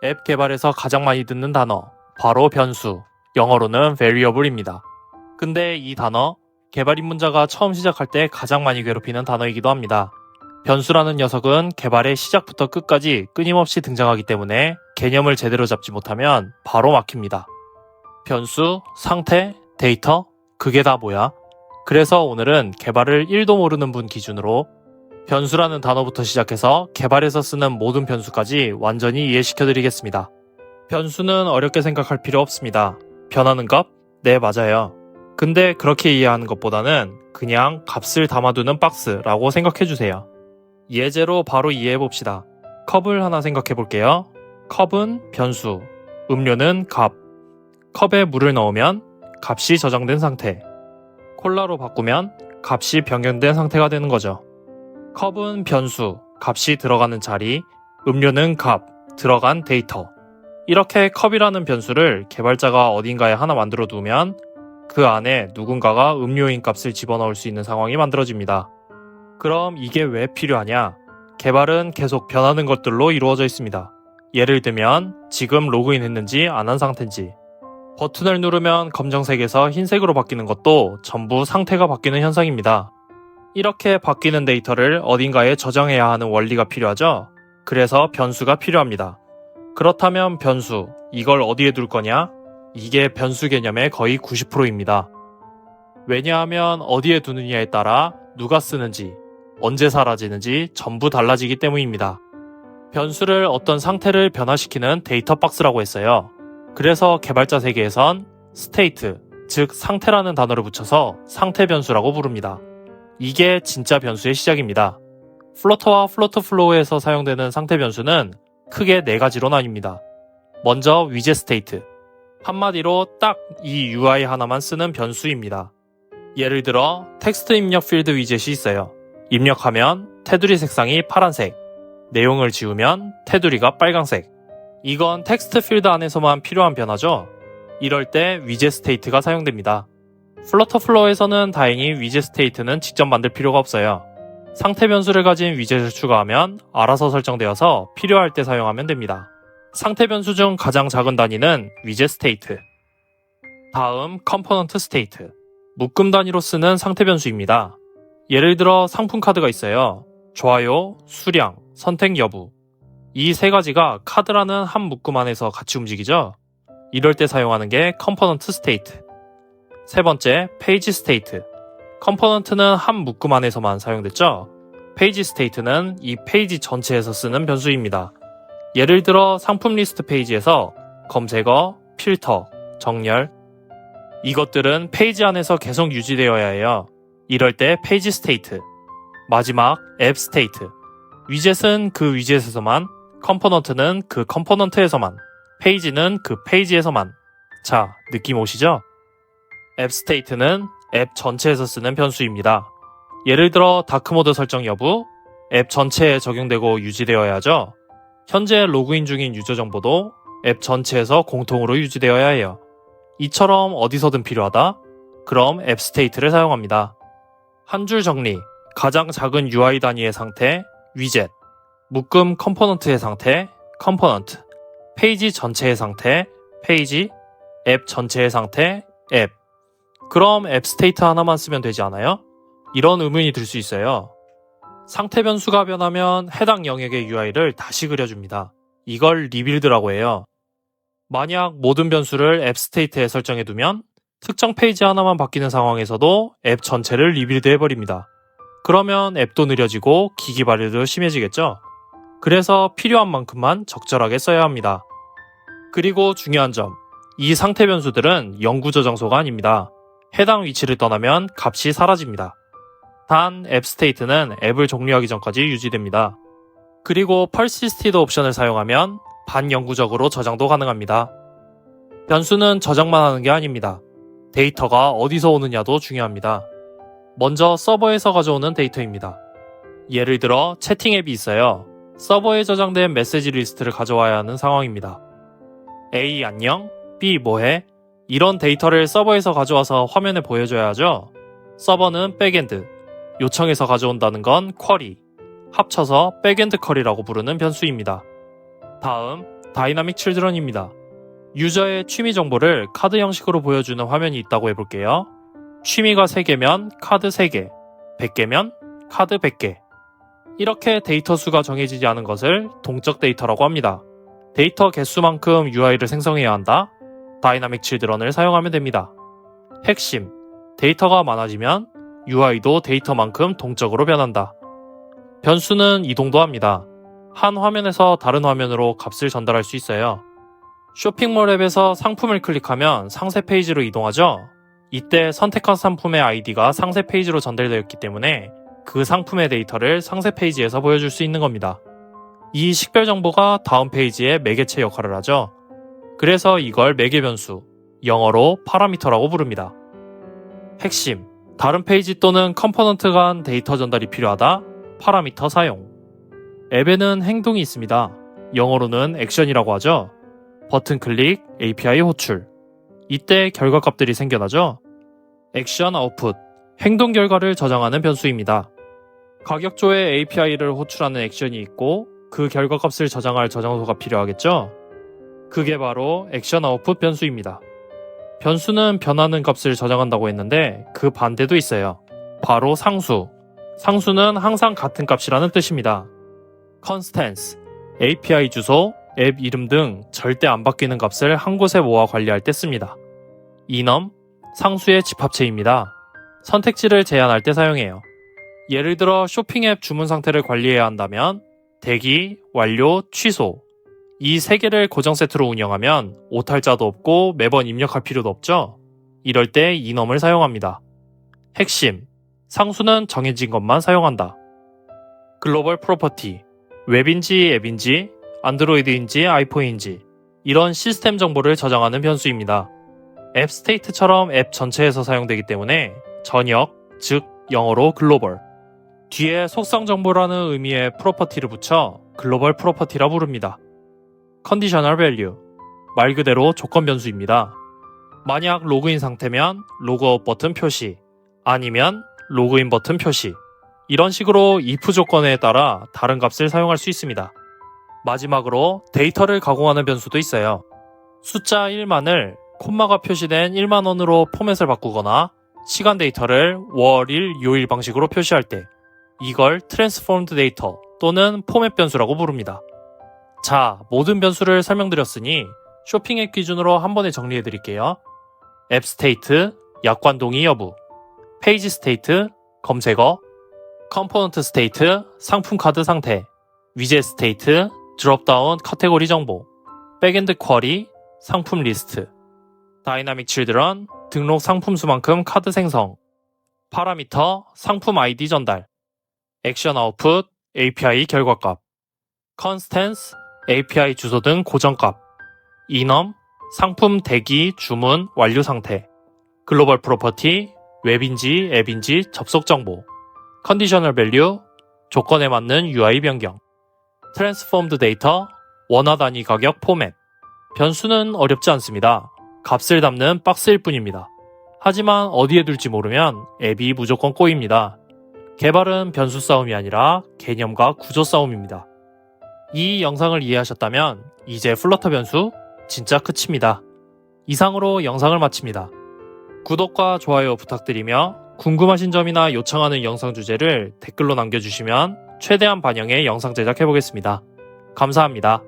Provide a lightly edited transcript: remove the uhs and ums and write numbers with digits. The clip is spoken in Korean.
앱 개발에서 가장 많이 듣는 단어, 바로 변수, 영어로는 variable입니다. 근데 이 단어, 개발 입문자가 처음 시작할 때 가장 많이 괴롭히는 단어이기도 합니다. 변수라는 녀석은 개발의 시작부터 끝까지 끊임없이 등장하기 때문에 개념을 제대로 잡지 못하면 바로 막힙니다. 변수, 상태, 데이터, 그게 다 뭐야? 그래서 오늘은 개발을 1도 모르는 분 기준으로 변수라는 단어부터 시작해서 개발에서 쓰는 모든 변수까지 완전히 이해시켜드리겠습니다. 변수는 어렵게 생각할 필요 없습니다. 변하는 값? 네, 맞아요. 근데 그렇게 이해하는 것보다는 그냥 값을 담아두는 박스라고 생각해주세요. 예제로 바로 이해해봅시다. 컵을 하나 생각해볼게요. 컵은 변수, 음료는 값. 컵에 물을 넣으면 값이 저장된 상태. 콜라로 바꾸면 값이 변경된 상태가 되는 거죠. 컵은 변수, 값이 들어가는 자리, 음료는 값, 들어간 데이터. 이렇게 컵이라는 변수를 개발자가 어딘가에 하나 만들어 두면 그 안에 누군가가 음료인 값을 집어넣을 수 있는 상황이 만들어집니다. 그럼 이게 왜 필요하냐? 개발은 계속 변하는 것들로 이루어져 있습니다. 예를 들면 지금 로그인 했는지 안 한 상태인지, 버튼을 누르면 검정색에서 흰색으로 바뀌는 것도 전부 상태가 바뀌는 현상입니다. 이렇게 바뀌는 데이터를 어딘가에 저장해야 하는 원리가 필요하죠? 그래서 변수가 필요합니다. 그렇다면 변수, 이걸 어디에 둘 거냐? 이게 변수 개념의 거의 90%입니다. 왜냐하면 어디에 두느냐에 따라 누가 쓰는지, 언제 사라지는지 전부 달라지기 때문입니다. 변수를 어떤 상태를 변화시키는 데이터 박스라고 했어요. 그래서 개발자 세계에선 스테이트, 즉 상태라는 단어를 붙여서 상태 변수라고 부릅니다. 이게 진짜 변수의 시작입니다. 플러터와 플러터 플로우에서 사용되는 상태 변수는 크게 4가지로 나뉩니다. 먼저 위젯 스테이트. 한마디로 딱 이 UI 하나만 쓰는 변수입니다. 예를 들어 텍스트 입력 필드 위젯이 있어요. 입력하면 테두리 색상이 파란색, 내용을 지우면 테두리가 빨강색. 이건 텍스트 필드 안에서만 필요한 변화죠. 이럴 때 위젯 스테이트가 사용됩니다. 플러터 플로어에서는 다행히 위젯 스테이트는 직접 만들 필요가 없어요. 상태 변수를 가진 위젯을 추가하면 알아서 설정되어서 필요할 때 사용하면 됩니다. 상태 변수 중 가장 작은 단위는 위젯 스테이트. 다음 컴포넌트 스테이트. 묶음 단위로 쓰는 상태 변수입니다. 예를 들어 상품 카드가 있어요. 좋아요, 수량, 선택 여부. 이 3가지가 카드라는 한 묶음 안에서 같이 움직이죠. 이럴 때 사용하는 게 컴포넌트 스테이트. 세 번째, 페이지 스테이트. 컴포넌트는 한 묶음 안에서만 사용됐죠. 페이지 스테이트는 이 페이지 전체에서 쓰는 변수입니다. 예를 들어 상품 리스트 페이지에서 검색어, 필터, 정렬. 이것들은 페이지 안에서 계속 유지되어야 해요. 이럴 때 페이지 스테이트. 마지막, 앱 스테이트. 위젯은 그 위젯에서만, 컴포넌트는 그 컴포넌트에서만, 페이지는 그 페이지에서만. 자, 느낌 오시죠? 앱 스테이트는 앱 전체에서 쓰는 변수입니다. 예를 들어 다크모드 설정 여부, 앱 전체에 적용되고 유지되어야 하죠. 현재 로그인 중인 유저 정보도 앱 전체에서 공통으로 유지되어야 해요. 이처럼 어디서든 필요하다? 그럼 앱 스테이트를 사용합니다. 한 줄 정리, 가장 작은 UI 단위의 상태, 위젯, 묶음 컴포넌트의 상태, 컴포넌트, 페이지 전체의 상태, 페이지, 앱 전체의 상태, 앱. 그럼 앱 스테이트 하나만 쓰면 되지 않아요? 이런 의문이 들 수 있어요. 상태 변수가 변하면 해당 영역의 UI를 다시 그려줍니다. 이걸 리빌드라고 해요. 만약 모든 변수를 앱 스테이트에 설정해두면 특정 페이지 하나만 바뀌는 상황에서도 앱 전체를 리빌드 해버립니다. 그러면 앱도 느려지고 기기 발열도 심해지겠죠? 그래서 필요한 만큼만 적절하게 써야 합니다. 그리고 중요한 점, 이 상태 변수들은 영구 저장소가 아닙니다. 해당 위치를 떠나면 값이 사라집니다. 단 앱 스테이트는 앱을 종료하기 전까지 유지됩니다. 그리고 persisted 옵션을 사용하면 반영구적으로 저장도 가능합니다. 변수는 저장만 하는 게 아닙니다. 데이터가 어디서 오느냐도 중요합니다. 먼저 서버에서 가져오는 데이터입니다. 예를 들어 채팅 앱이 있어요. 서버에 저장된 메시지 리스트를 가져와야 하는 상황입니다. A 안녕? B 뭐해? 이런 데이터를 서버에서 가져와서 화면에 보여줘야 하죠. 서버는 백엔드, 요청해서 가져온다는 건 쿼리, 합쳐서 백엔드 쿼리라고 부르는 변수입니다. 다음, 다이나믹 칠드런입니다. 유저의 취미 정보를 카드 형식으로 보여주는 화면이 있다고 해볼게요. 취미가 3개면 카드 3개, 100개면 카드 100개. 이렇게 데이터 수가 정해지지 않은 것을 동적 데이터라고 합니다. 데이터 개수만큼 UI를 생성해야 한다. 다이나믹 칠드런을 사용하면 됩니다. 핵심, 데이터가 많아지면 UI도 데이터만큼 동적으로 변한다. 변수는 이동도 합니다. 한 화면에서 다른 화면으로 값을 전달할 수 있어요. 쇼핑몰 앱에서 상품을 클릭하면 상세 페이지로 이동하죠. 이때 선택한 상품의 아이디가 상세 페이지로 전달되었기 때문에 그 상품의 데이터를 상세 페이지에서 보여줄 수 있는 겁니다. 이 식별 정보가 다음 페이지의 매개체 역할을 하죠. 그래서 이걸 매개 변수, 영어로 파라미터라고 부릅니다. 핵심, 다른 페이지 또는 컴포넌트 간 데이터 전달이 필요하다. 파라미터 사용. 앱에는 행동이 있습니다. 영어로는 액션이라고 하죠. 버튼 클릭, API 호출. 이때 결과값들이 생겨나죠. 액션 아웃풋, 행동 결과를 저장하는 변수입니다. 가격조에 API를 호출하는 액션이 있고 그 결과값을 저장할 저장소가 필요하겠죠. 그게 바로 액션 아웃풋 변수입니다. 변수는 변하는 값을 저장한다고 했는데 그 반대도 있어요. 바로 상수. 상수는 항상 같은 값이라는 뜻입니다. constants, API 주소, 앱 이름 등 절대 안 바뀌는 값을 한 곳에 모아 관리할 때 씁니다. enum, 상수의 집합체입니다. 선택지를 제한할 때 사용해요. 예를 들어 쇼핑 앱 주문 상태를 관리해야 한다면 대기, 완료, 취소 이 3개를 고정 세트로 운영하면 오탈자도 없고 매번 입력할 필요도 없죠. 이럴 때 enum을 사용합니다. 핵심, 상수는 정해진 것만 사용한다. 글로벌 프로퍼티, 웹인지 앱인지 안드로이드인지 아이폰인지 이런 시스템 정보를 저장하는 변수입니다. 앱 스테이트처럼 앱 전체에서 사용되기 때문에 전역, 즉 영어로 글로벌. 뒤에 속성 정보라는 의미의 프로퍼티를 붙여 글로벌 프로퍼티라 부릅니다. 컨디셔널 밸류, 말 그대로 조건 변수입니다. 만약 로그인 상태면 로그아웃 버튼 표시, 아니면 로그인 버튼 표시. 이런 식으로 if 조건에 따라 다른 값을 사용할 수 있습니다. 마지막으로 데이터를 가공하는 변수도 있어요. 숫자 1만을 콤마가 표시된 1만원으로 포맷을 바꾸거나 시간 데이터를 월, 일, 요일 방식으로 표시할 때 이걸 transformed 데이터 또는 포맷 변수라고 부릅니다. 자, 모든 변수를 설명드렸으니 쇼핑 앱 기준으로 한 번에 정리해드릴게요. 앱 스테이트, 약관 동의 여부, 페이지 스테이트, 검색어, 컴포넌트 스테이트, 상품 카드 상태, 위젯 스테이트, 드롭다운 카테고리 정보, 백엔드 쿼리, 상품 리스트, 다이나믹 칠드런, 등록 상품 수만큼 카드 생성, 파라미터, 상품 아이디 전달, 액션 아웃풋, API 결과값, 컨스텐스, API 주소 등 고정값, enum, 상품 대기, 주문, 완료 상태, 글로벌 프로퍼티, 웹인지 앱인지 접속 정보, 컨디셔널 밸류, 조건에 맞는 UI 변경, 트랜스폼드 데이터, 원화 단위 가격 포맷. 변수는 어렵지 않습니다. 값을 담는 박스일 뿐입니다. 하지만 어디에 둘지 모르면 앱이 무조건 꼬입니다. 개발은 변수 싸움이 아니라 개념과 구조 싸움입니다. 이 영상을 이해하셨다면 이제 플러터 변수 진짜 끝입니다. 이상으로 영상을 마칩니다. 구독과 좋아요 부탁드리며 궁금하신 점이나 요청하는 영상 주제를 댓글로 남겨주시면 최대한 반영해 영상 제작해보겠습니다. 감사합니다.